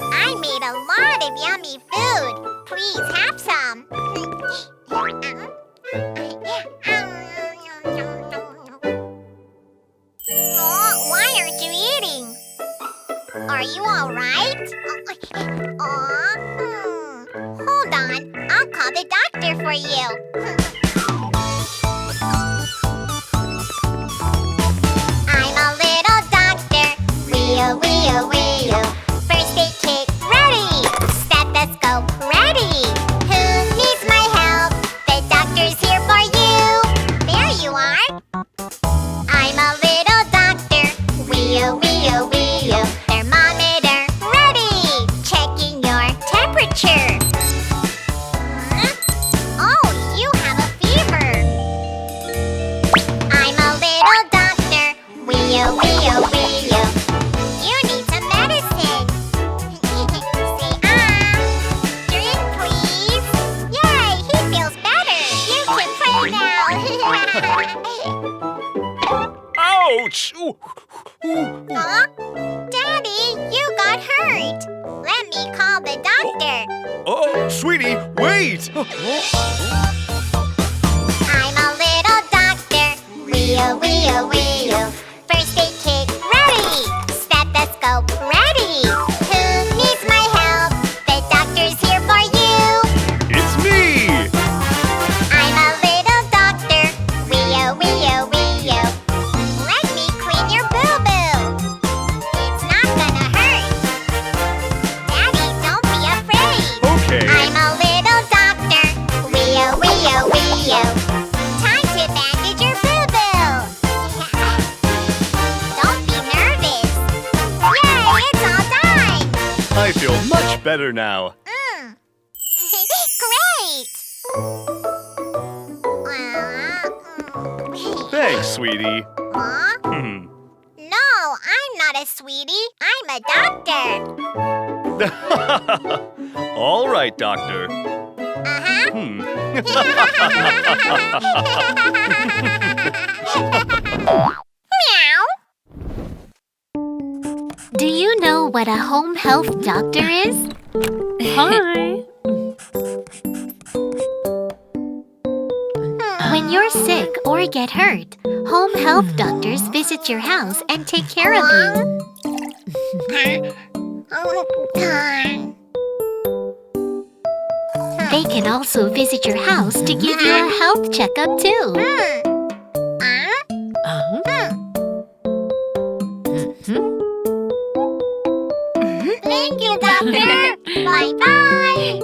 I made a lot of yummy food. Please have some. Oh, why aren't you eating? Are you all right? Hold on, I'll call the doctor for you. I'm a little doctor. Wee-oh. First aid kit ready. Stethoscope ready. Who needs my help? The doctor's here for you. There you are. I'm a little doctor. Wee-oh. Thermometer ready. Checking your temperature. Oh, you have a fever. I'm a little doctor. Wee-oh. You need some medicine. Say drink please. Yay, he feels better. You can play now. Ouch! Huh? Daddy, you got hurt. Let me call the doctor. Oh, sweetie, wait! I'm a little doctor. Wee-oh. First aid kit ready. Stethoscope ready. Who needs my help? The doctor's here for you. It's me! I'm a little doctor. Wee-oh. Let me clean your boo-boo. It's not gonna hurt. Daddy, don't be afraid. Okay. I'm a little doctor. Wee-oh. Time to bandage your boo-boo. Don't be nervous. Yay, it's all done. I feel much better now. Great. Thanks, sweetie. Huh? No, I'm not a sweetie. I'm a doctor. All right, doctor. Uh-huh. Meow. Do you know what a home health doctor is? Hi. When you're sick or get hurt, home health doctors visit your house and take care of you. They can also visit your house to give you a health checkup too. Thank you, doctor. Bye-bye.